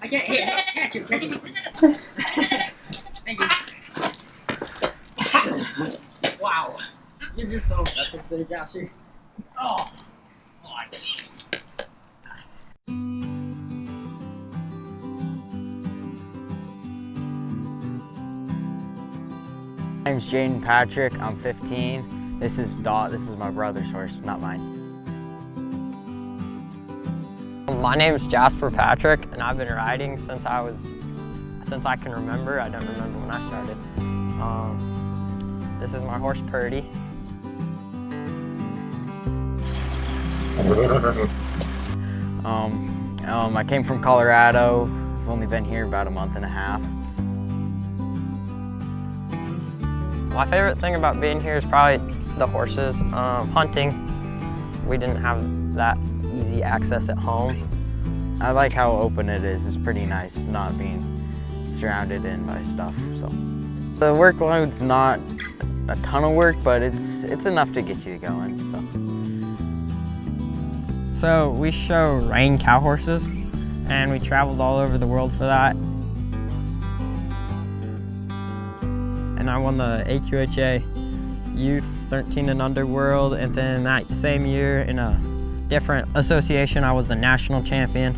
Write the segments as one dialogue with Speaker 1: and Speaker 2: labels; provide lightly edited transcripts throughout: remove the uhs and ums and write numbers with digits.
Speaker 1: I can't. Hey, catch you. Thank you. Wow. You're just so epic there, Joshie. Oh.
Speaker 2: My name's Jaden Patrick. I'm 15. This is Dot. This is my brother's horse, not mine. My name's Jasper Patrick, and I've been riding since I can remember. I don't remember when I started. This is my horse Purdy. I came from Colorado. I've only been here about a month and a half. My favorite thing about being here is probably the horses. Hunting, we didn't have that easy access at home. I like how open it is. It's pretty nice not being surrounded in by stuff. So the workload's not a ton of work, but it's enough to get you going. So we show rein cow horses, and we traveled all over the world for that. And I won the AQHA Youth 13 and Under World, and then that same year in a different association I was the national champion,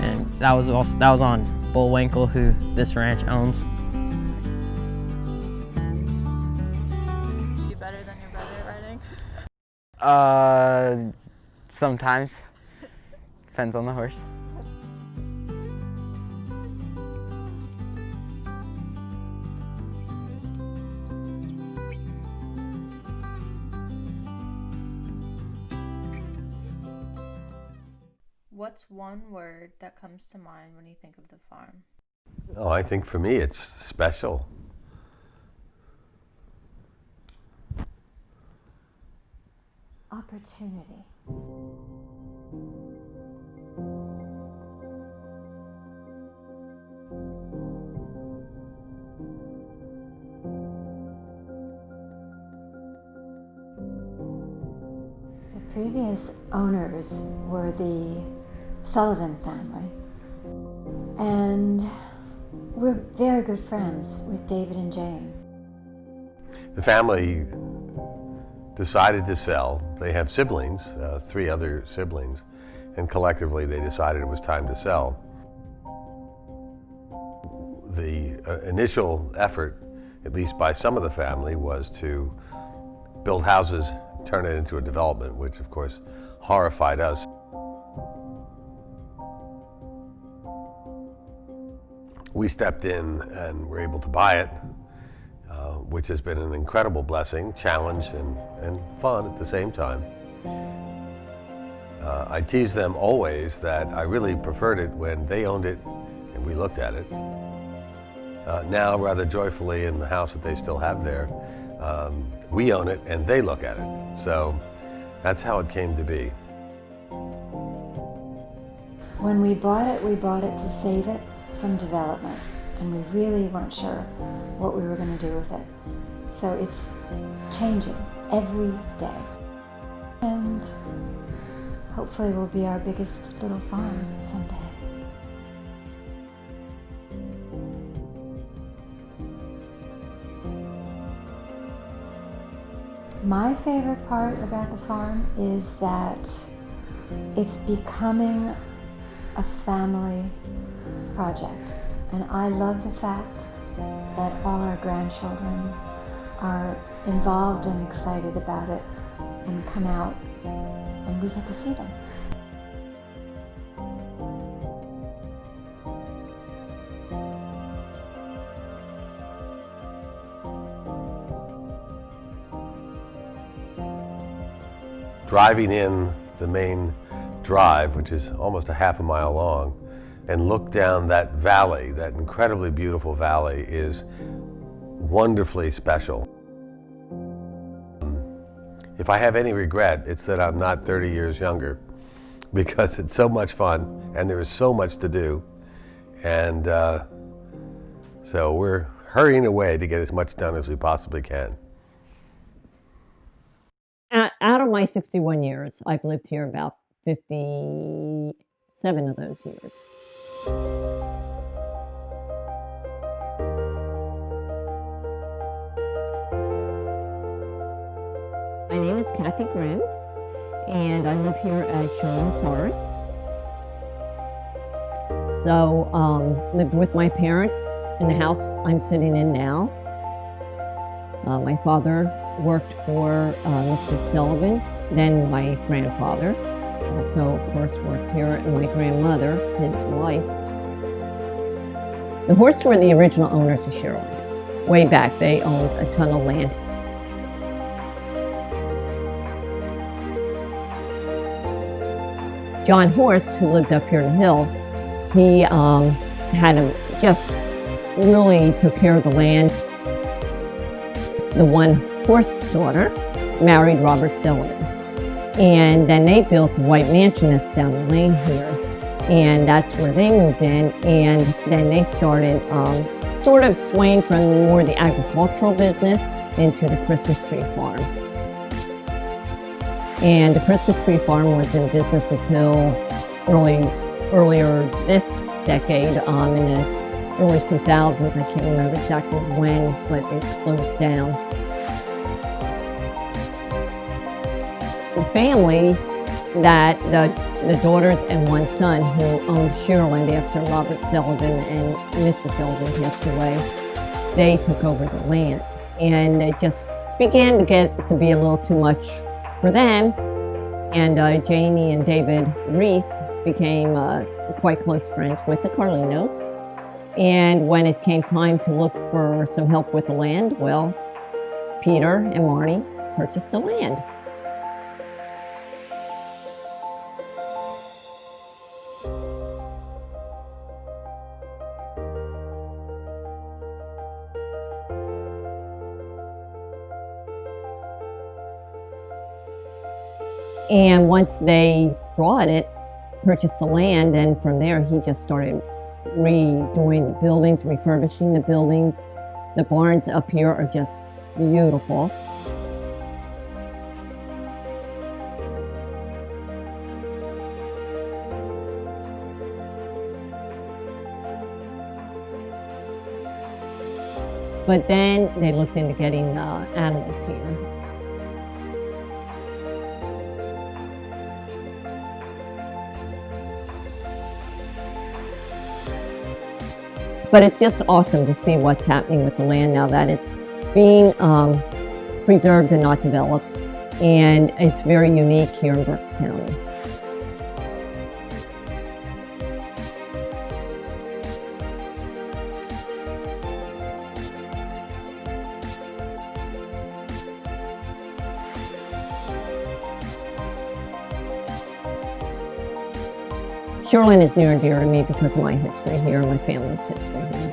Speaker 2: and that was on Bullwinkle, who this ranch owns.
Speaker 3: You better than your brother at riding?
Speaker 2: Sometimes. Depends on the horse.
Speaker 3: What's one word that comes to mind when you think of the farm?
Speaker 4: Oh, I think for me it's special.
Speaker 5: Opportunity. The previous owners were the Sullivan family, and we're very good friends with David and Jane.
Speaker 4: The family decided to sell. They have siblings, 3 other siblings, and collectively they decided it was time to sell. The initial effort, at least by some of the family, was to build houses, turn it into a development, which of course horrified us. We stepped in and were able to buy it, which has been an incredible blessing, challenge, and fun at the same time. I tease them always that I really preferred it when they owned it and we looked at it. Now, rather joyfully, in the house that they still have there, we own it and they look at it. So that's how it came to be.
Speaker 5: When we bought it to save it from development, and we really weren't sure what we were going to do with it. So it's changing every day, and hopefully will be our biggest little farm someday. My favorite part about the farm is that it's becoming a family project. And I love the fact that all our grandchildren are involved and excited about it and come out and we get to see them.
Speaker 4: Driving in the main drive, which is almost a half a mile long, and look down that valley, that incredibly beautiful valley, is wonderfully special. If I have any regret, it's that I'm not 30 years younger, because it's so much fun and there is so much to do. And so we're hurrying away to get as much done as we possibly can.
Speaker 6: Out of my 61 years, I've lived here about 57 of those years. My name is Kathy Grimm, and I live here at Sheerlund Forest. So, lived with my parents in the house I'm sitting in now. My father worked for Mr. Sullivan, then my grandfather. Also, of course, worked here, and my grandmother, his wife. The Horsts were the original owners of Sheerlund. Way back, they owned a ton of land. John Horst, who lived up here in the hill, he just really took care of the land. The one Horst daughter married Robert Sullivan. And then they built the White Mansion that's down the lane here. And that's where they moved in. And then they started sort of swaying from more the agricultural business into the Christmas tree farm. And the Christmas tree farm was in business until earlier this decade, in the early 2000s. I can't remember exactly when, but it closed down. The family that the daughters and one son who owned Sheerlund after Robert Sullivan and Mrs. Sullivan passed away, they took over the land. And it just began to get to be a little too much for them, and Janie and David Reese became quite close friends with the Carlinos. And when it came time to look for some help with the land, well, Peter and Marnie purchased the land. And once they purchased the land, and from there he just started redoing the buildings, refurbishing the buildings. The barns up here are just beautiful. But then they looked into getting animals here. But it's just awesome to see what's happening with the land now that it's being preserved and not developed. And it's very unique here in Berks County. Sheerlund is near and dear to me because of my history here and my family's history here.